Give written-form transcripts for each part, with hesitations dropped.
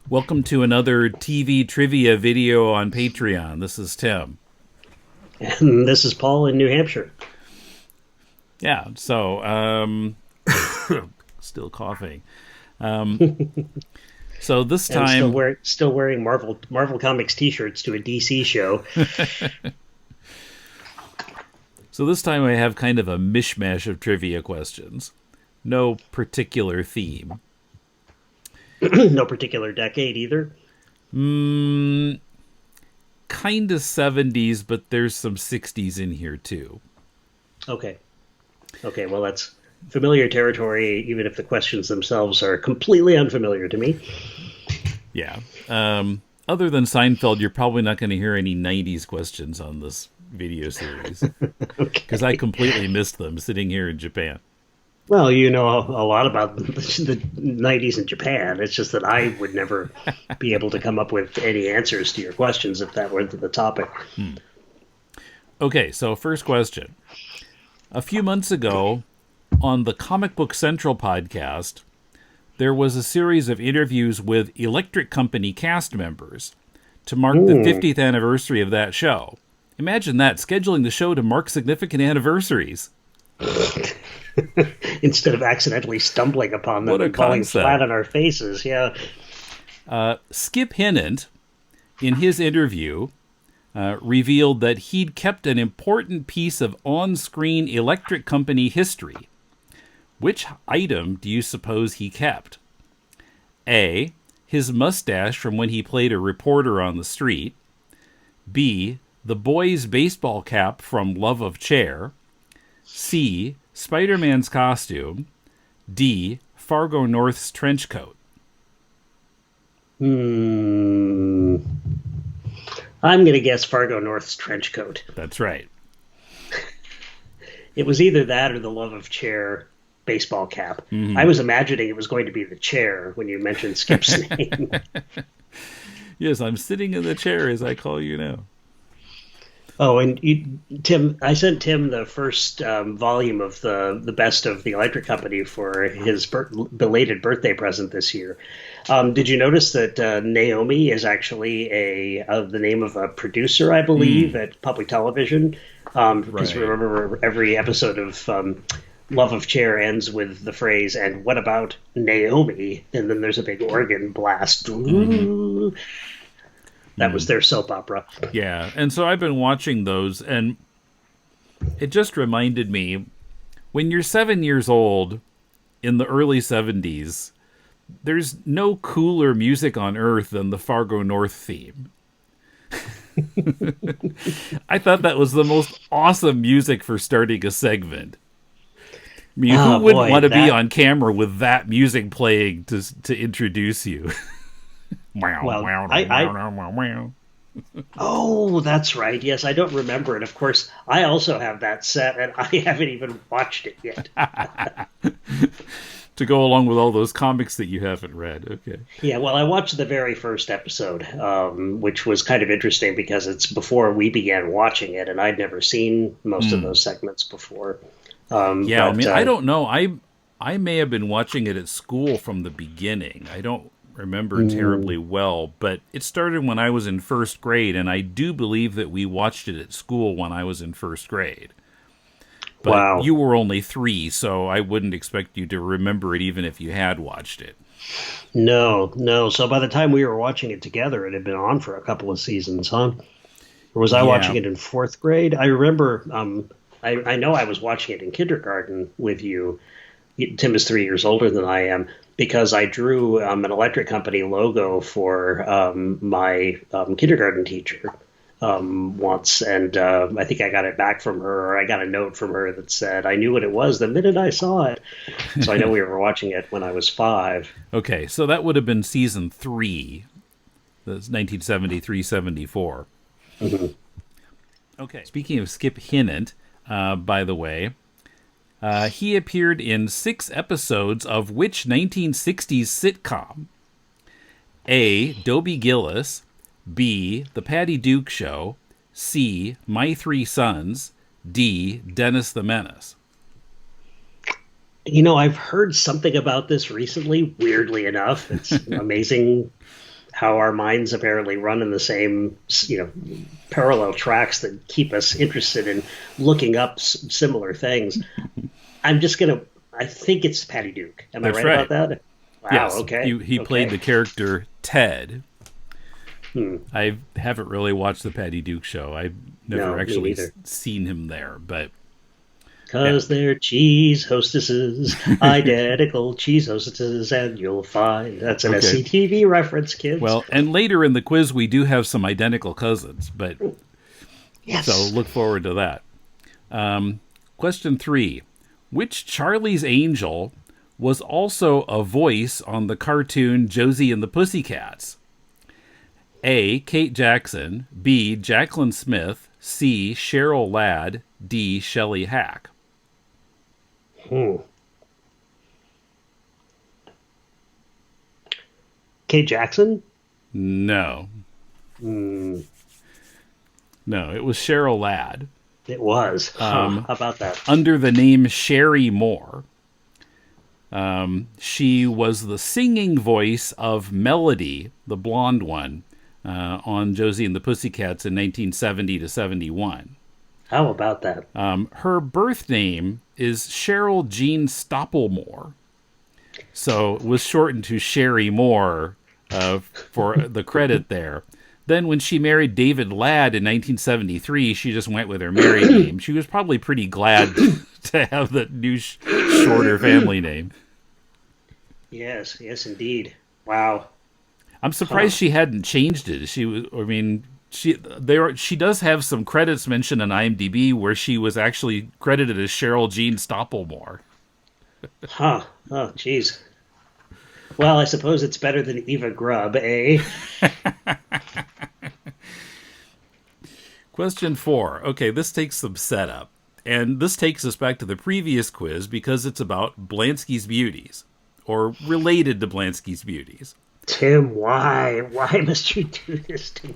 Welcome to another TV trivia video on Patreon. This is Tim. And this is Paul in New Hampshire. Yeah, still coughing. So this And time, still wearing Marvel Comics T-shirts to a DC show. I have kind of a mishmash of trivia questions. No particular theme. No particular decade either. Kind of 70s, but there's some 60s in here too. Okay. Well, that's familiar territory, even if the questions themselves are completely unfamiliar to me. Yeah. Other than Seinfeld, you're probably not going to hear any 90s questions on this video series. Because I completely missed them sitting here in Japan. Well, you know a lot about the 90s in Japan. It's just that I would never be able to come up with any answers to your questions if that were the topic. Okay, so first question. A few months ago, on the Comic Book Central podcast, there was a series of interviews with Electric Company cast members to mark the 50th anniversary of that show. Imagine that, scheduling the show to mark significant anniversaries. Instead of accidentally stumbling upon them and falling flat on our faces. Yeah. Skip Hinnant, in his interview, revealed that he'd kept an important piece of on-screen Electric Company history. Which item do you suppose he kept? A, his mustache from when he played a reporter on the street. B, the boy's baseball cap from Love of Chair. C, Spider-Man's costume. D, Fargo North's trench coat. I'm going to guess Fargo North's trench coat. That's right. It was either that or the Love of Chair baseball cap. Mm-hmm. I was imagining it was going to be the chair when you mentioned Skip's name. Yes, I'm sitting in the chair as I call you now. Oh, and Tim, I sent Tim the first volume of the best of the Electric Company for his belated birthday present this year. Did you notice that Naomi is actually the name of a producer, I believe, at public television? Because remember, every episode of Love of Chair ends with the phrase, "And what about Naomi?" And then there's a big organ blast. Mm-hmm. That was their soap opera. Yeah, and so I've been watching those, and it just reminded me, when you're 7 years old in the early 70s, there's no cooler music on earth than the Fargo North theme. I thought that was the most awesome music for starting a segment. I mean, who wouldn't want to be on camera with that music playing to introduce you? Oh, that's right. Yes, I don't remember it. Of course, I also have that set, and I haven't even watched it yet. To go along with all those comics that you haven't read. Okay. Yeah, well, I watched the very first episode, which was kind of interesting because it's before we began watching it, and I'd never seen most of those segments before. I don't know. I may have been watching it at school from the beginning. I don't remember terribly well, but it started when I was in first grade, and I do believe that we watched it at school when I was in first grade. But wow. You were only 3, so I wouldn't expect you to remember it even if you had watched it. No. So by the time we were watching it together, it had been on for a couple of seasons, huh? Or was I watching it in 4th grade? I remember, I know I was watching it in kindergarten with you. Tim is 3 years older than I am, because I drew an Electric Company logo for my kindergarten teacher once, and I think I got it back from her, or I got a note from her that said I knew what it was the minute I saw it. So I know we were watching it when I was 5. Okay, so that would have been season 3. That's 1973-74. Mm-hmm. Okay, speaking of Skip Hinnant, by the way, he appeared in 6 episodes of which 1960s sitcom? A, Dobie Gillis. B, The Patty Duke Show. C, My Three Sons. D, Dennis the Menace. You know, I've heard something about this recently, weirdly enough. It's amazing how our minds apparently run in the same, parallel tracks that keep us interested in looking up similar things. I think it's Patty Duke. Am I That's right right. about that? Wow. Yes, Okay. he played the character Ted. Hmm. I haven't really watched the Patty Duke show. I've No, never me actually neither. seen him there, but yeah. Because they're cheese hostesses, identical cheese hostesses, and you'll find that's an Okay. SCTV reference, kids. Well, and later in the quiz, we do have some identical cousins, but so Yes. look forward to that. Question 3. Which Charlie's Angel was also a voice on the cartoon Josie and the Pussycats? A. Kate Jackson. B. Jacqueline Smith. C. Cheryl Ladd. D. Shelley Hack. Hmm. Kate Jackson? No. Hmm. No, it was Cheryl Ladd. It was. How about that? Under the name Sherry Moore. She was the singing voice of Melody, the blonde one, on Josie and the Pussycats in 1970 to 71. How about that? Her birth name is Cheryl Jean Stoppelmore, so it was shortened to Sherry Moore for the credit there. Then when she married David Ladd in 1973, she just went with her married name. She was probably pretty glad to have that new shorter family name. Yes, yes, indeed. Wow. I'm surprised she hadn't changed it. She does have some credits mentioned on IMDb where she was actually credited as Cheryl Jean Stoppelmore. Huh. Oh, jeez. Well, I suppose it's better than Eva Grubb, eh? Question 4. Okay, this takes some setup. And this takes us back to the previous quiz because it's about Blansky's Beauties, or related to Blansky's Beauties. Tim, why? Why must you do this to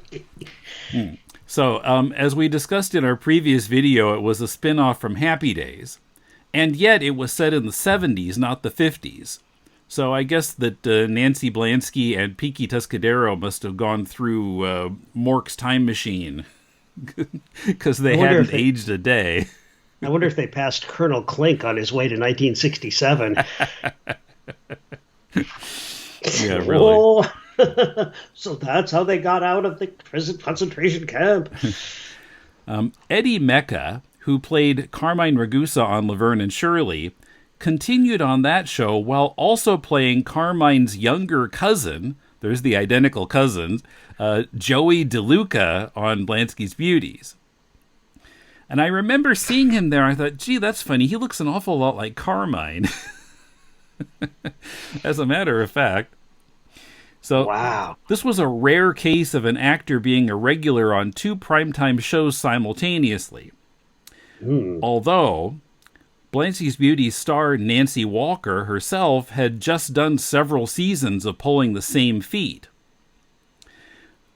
me? So, as we discussed in our previous video, it was a spin-off from Happy Days. And yet it was set in the 70s, not the 50s. So I guess that Nancy Blansky and Piki Tuscadero must have gone through Mork's time machine because they hadn't aged a day. I wonder if they passed Colonel Klink on his way to 1967. Yeah, really. Oh, so that's how they got out of the prison concentration camp. Eddie Mecca, who played Carmine Ragusa on Laverne and Shirley, continued on that show while also playing Carmine's younger cousin, there's the identical cousins, Joey DeLuca on Blansky's Beauties. And I remember seeing him there. I thought, gee, that's funny. He looks an awful lot like Carmine. As a matter of fact. So Wow. this was a rare case of an actor being a regular on two primetime shows simultaneously. Although Blansky's Beauty star Nancy Walker herself had just done several seasons of pulling the same feat.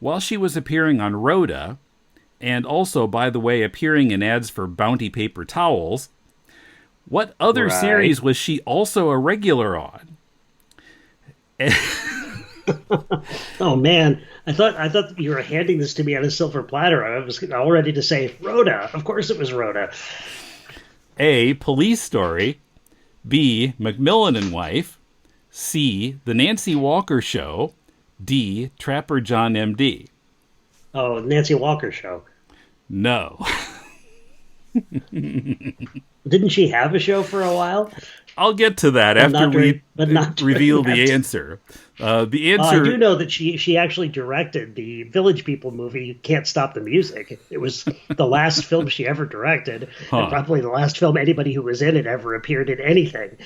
While she was appearing on Rhoda, and also, by the way, appearing in ads for Bounty paper towels, what other Right. series was she also a regular on? Oh man, I thought you were handing this to me on a silver platter. I was all ready to say Rhoda. Of course, it was Rhoda. A. Police Story. B. Macmillan and Wife. C. The Nancy Walker Show. D. Trapper John M.D. Oh, Nancy Walker show. No. Didn't she have a show for a while? I'll get to that But after not during- we but not during reveal that. the answer. The I answer... do know that she actually directed the Village People movie "Can't Stop the Music." It was the last film she ever directed, and probably the last film anybody who was in it ever appeared in anything.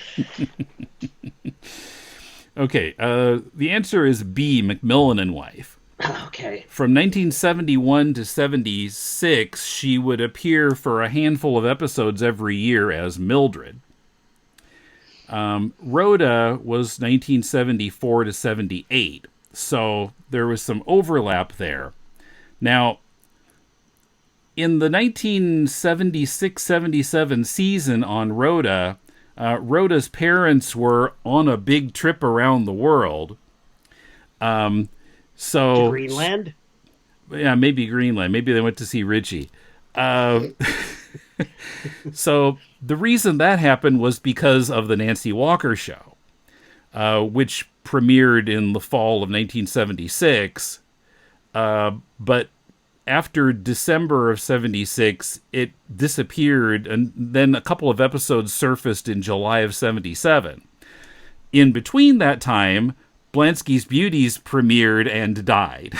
Okay, the answer is B. Macmillan and Wife. Okay. From 1971 to 76, she would appear for a handful of episodes every year as Mildred. Rhoda was 1974 to 78, so there was some overlap there. Now, in the 1976-77 season on Rhoda, Rhoda's parents were on a big trip around the world. So Greenland? yeah, maybe Greenland. Maybe they went to see Richie. Uh, so the reason that happened was because of the Nancy Walker show, which premiered in the fall of 1976. But after December of 76, it disappeared, and then a couple of episodes surfaced in July of 77. In between that time, Blansky's Beauties premiered and died.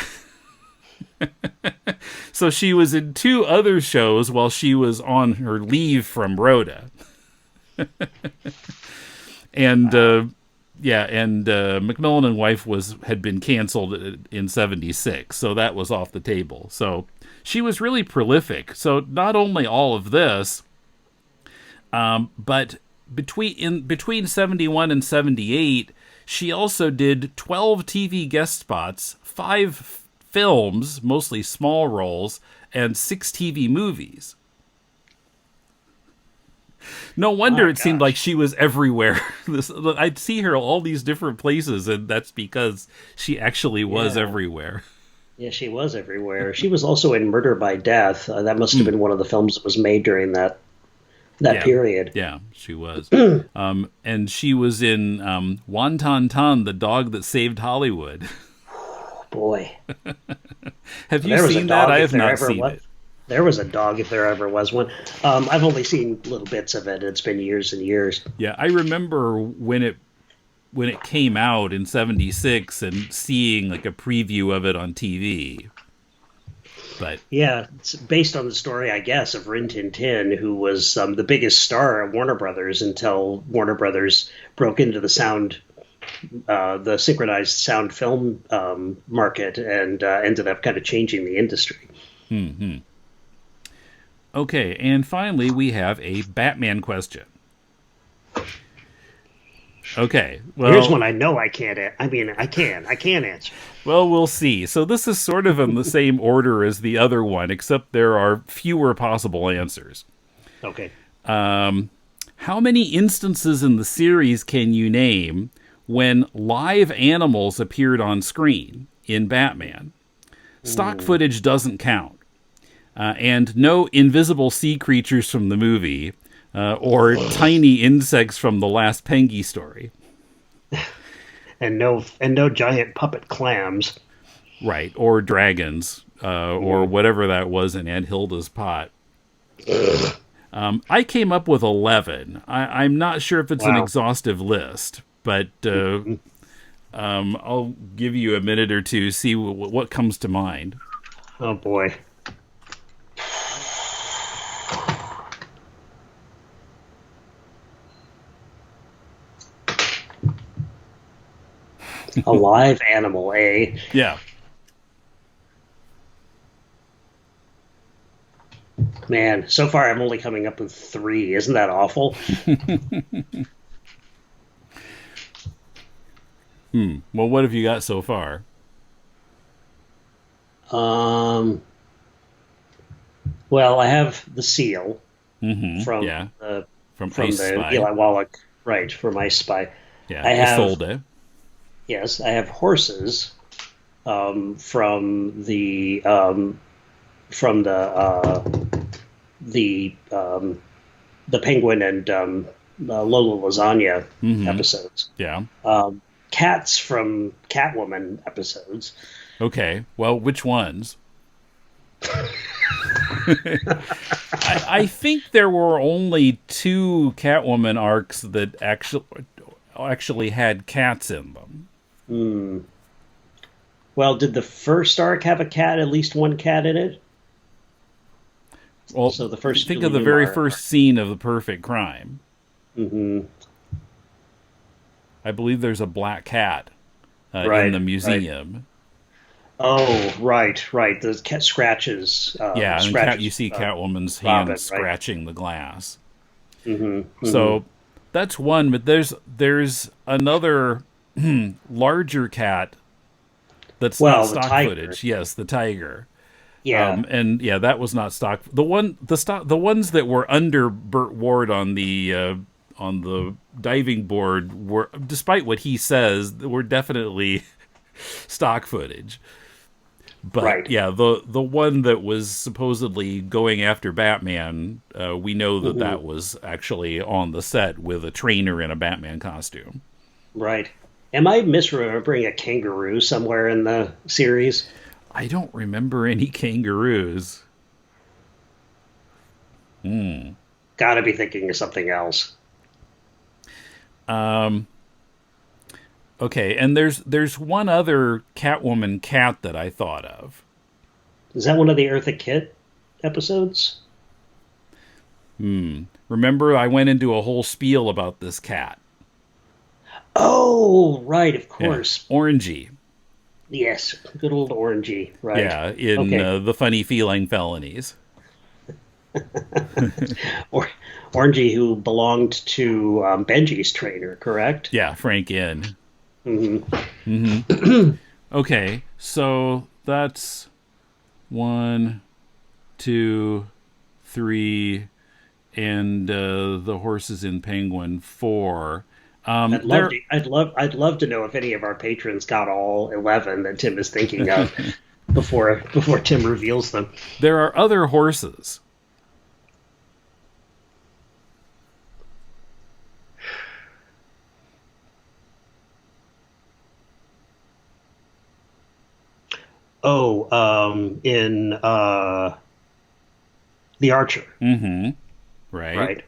So she was in 2 other shows while she was on her leave from Rhoda. And Macmillan and Wife had been canceled in 76, so that was off the table. So she was really prolific. So not only all of this, but between 71 and 78, she also did 12 TV guest spots, 5 films, mostly small roles, and 6 TV movies. No wonder it seemed like she was everywhere. I'd see her all these different places, and that's because she actually was everywhere. Yeah, she was everywhere. She was also in Murder by Death. That must have been one of the films that was made during that period. Yeah, she was. And she was in Wonton Ton, the dog that saved Hollywood. Boy. Have you seen that? I have not seen it. There was a dog if there ever was one. I've only seen little bits of it. It's been years and years. Yeah, I remember when it came out in 76 and seeing like a preview of it on TV. But yeah, it's based on the story, I guess, of Rin Tin Tin, who was the biggest star at Warner Brothers until Warner Brothers broke into the synchronized sound film market and ended up kind of changing the industry. Mm-hmm. Okay, and finally we have a Batman question. Okay, well, here's one I know I can't. I can answer. Well, we'll see. So this is sort of in the same order as the other one, except there are fewer possible answers. Okay. How many instances in the series can you name when live animals appeared on screen in Batman? Stock footage doesn't count. And no invisible sea creatures from the movie, or tiny insects from the last Pengy story. And no giant puppet clams. Right, or dragons, or whatever that was in Aunt Hilda's pot. I came up with 11. I'm not sure if it's an exhaustive list, but I'll give you a minute or two, see what comes to mind. Oh, boy. A live animal, eh? Yeah. Man, so far I'm only coming up with 3. Isn't that awful? Well, what have you got so far? Well, I have the seal from the Spy. Eli Wallach, right? From Ice Spy. Yeah, I have Isolde. Yes, I have horses from the Penguin and Lola Lasagna episodes. Yeah. Cats from Catwoman episodes. Okay. Well, which ones? I think there were only 2 Catwoman arcs that actually had cats in them. Well, did the first arc have at least one cat in it? Well, so the first. Think of the very first scene of The Perfect Crime. Mm-hmm. I believe there's a black cat in the museum. Right. Oh, right. The cat scratches. You see Catwoman's hand scratching the glass. So that's one, but there's another larger cat that's not stock footage. Yes, the tiger. Yeah, that was not stock. The ones that were under Burt Ward on the diving board were, despite what he says, were definitely stock footage. But Right. yeah, the one that was supposedly going after Batman, we know that that was actually on the set with a trainer in a Batman costume. Right. Am I misremembering a kangaroo somewhere in the series? I don't remember any kangaroos. Gotta be thinking of something else. Okay, and there's one other Catwoman cat that I thought of. Is that one of the Eartha Kitt episodes? Remember, I went into a whole spiel about this cat. Oh, right, of Yeah, course. Orangey. Yes, good old Orangey. Right. Yeah, in Okay. the Funny Feline Felonies. Or Orangey, who belonged to Benji's trainer, correct? Yeah, Frank In. Hmm. Okay, so that's 1, 2, 3, and the horses in Penguin 4. There, I'd love to know if any of our patrons got all 11 that Tim is thinking of before Tim reveals them. there are other horses. Oh, in The Archer, Right? right?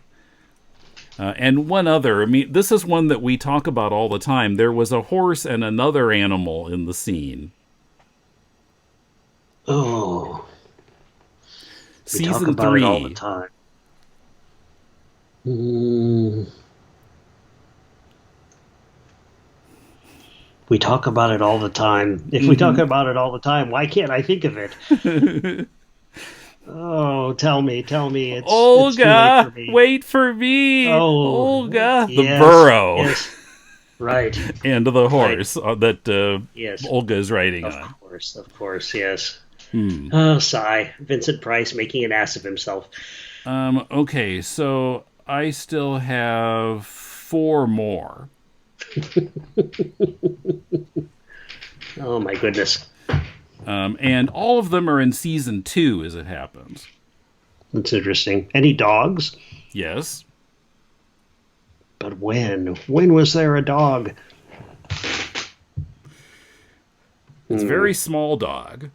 And one other. I mean, this is one that we talk about all the time. There was a horse and another animal in the scene. Oh, we talk Season about it all the 3. time. Mm, we talk about it all the time. If we talk about it all the time, why can't I think of it? Oh, tell me. It's too late for Olga, me. wait for me. Oh, Olga, the yes, burro, yes, right, and the horse that yes, Olga is riding on. of course, yes. Oh, sigh. Vincent Price making an ass of himself. Okay, so I still have 4 more. Oh my goodness, And all of them are in season 2 as it happens. that's interesting. Any dogs? Yes. But when? When was there a dog? It's a very small dog.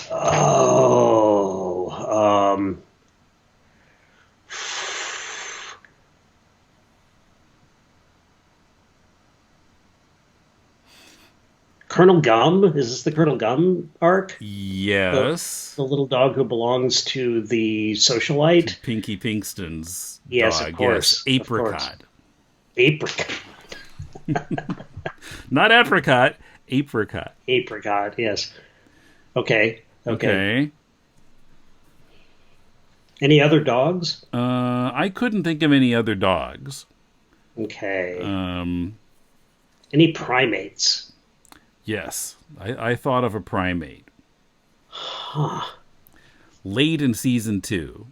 Oh, Colonel Gum? Is this the Colonel Gum arc? Yes. The little dog who belongs to the socialite? Pinky Pinkston's Yes, dog. of course. Yes. Of course. Apricot. Apricot. Not apricot. Apricot. Apricot, yes. Okay. Okay. Any other dogs? I couldn't think of any other dogs. Okay. Um, Any primates? yes. I thought of a primate. Late in season 2.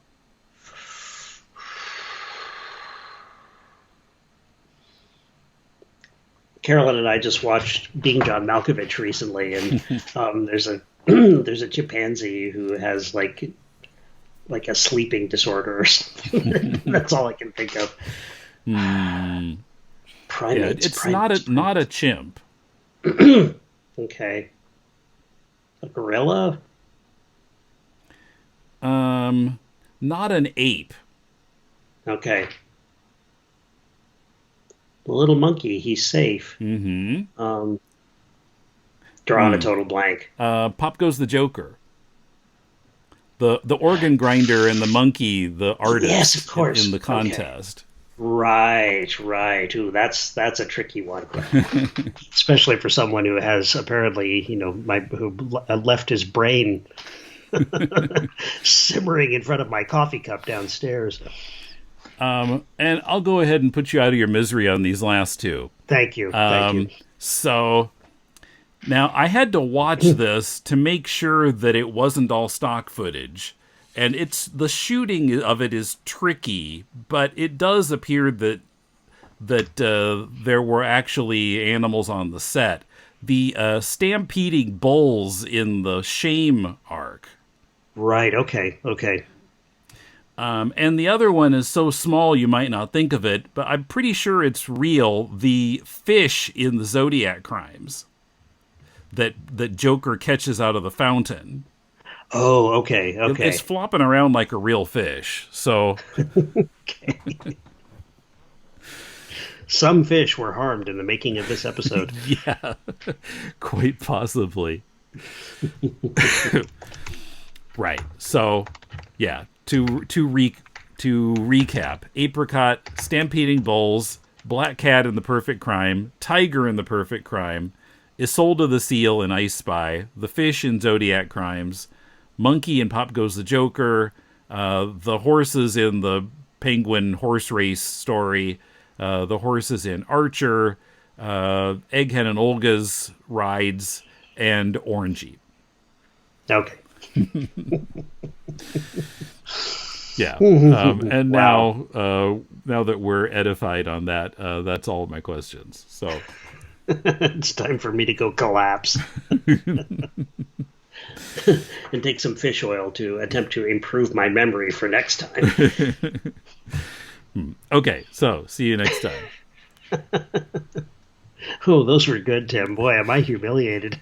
Carolyn and I just watched Being John Malkovich recently, and there's a there's a chimpanzee who has like a sleeping disorder or something. That's all I can think of. Yeah, Primates. it's primates, not a chimp. Okay. A gorilla? Not an ape. Okay. The little monkey, he's safe. Mm-hmm. Drawing a total blank. Pop Goes the Joker. The organ grinder and the monkey, the artist, Yes, of course. in the Okay. contest. Right. Ooh, that's a tricky one, especially for someone who has apparently, who left his brain simmering in front of my coffee cup downstairs. And I'll go ahead and put you out of your misery on these last 2. Thank you. Thank you. So now I had to watch this to make sure that it wasn't all stock footage. And the shooting of it is tricky, but it does appear that that there were actually animals on the set. The stampeding bulls in the Shame arc. Right. Okay. Okay. And the other one is so small you might not think of it, but I'm pretty sure it's real. The fish in the Zodiac Crimes that Joker catches out of the fountain. Oh, okay. Okay. It's flopping around like a real fish. So Okay. Some fish were harmed in the making of this episode. yeah, quite possibly. Right. So, yeah. To recap: Apricot, Stampeding Bulls, Black Cat in The Perfect Crime, Tiger in The Perfect Crime, Isolde the Seal in I Spy, the fish in Zodiac Crimes, Monkey in Pop Goes the Joker, the horses in the Penguin horse race story, the horses in Archer, Egghead and Olga's rides, and Orangey. Okay. Yeah. And wow. now that we're edified on that, that's all of my questions. So it's time for me to go collapse and take some fish oil to attempt to improve my memory for next time. Okay, so see you next time. Oh, those were good, Tim. Boy, am I humiliated.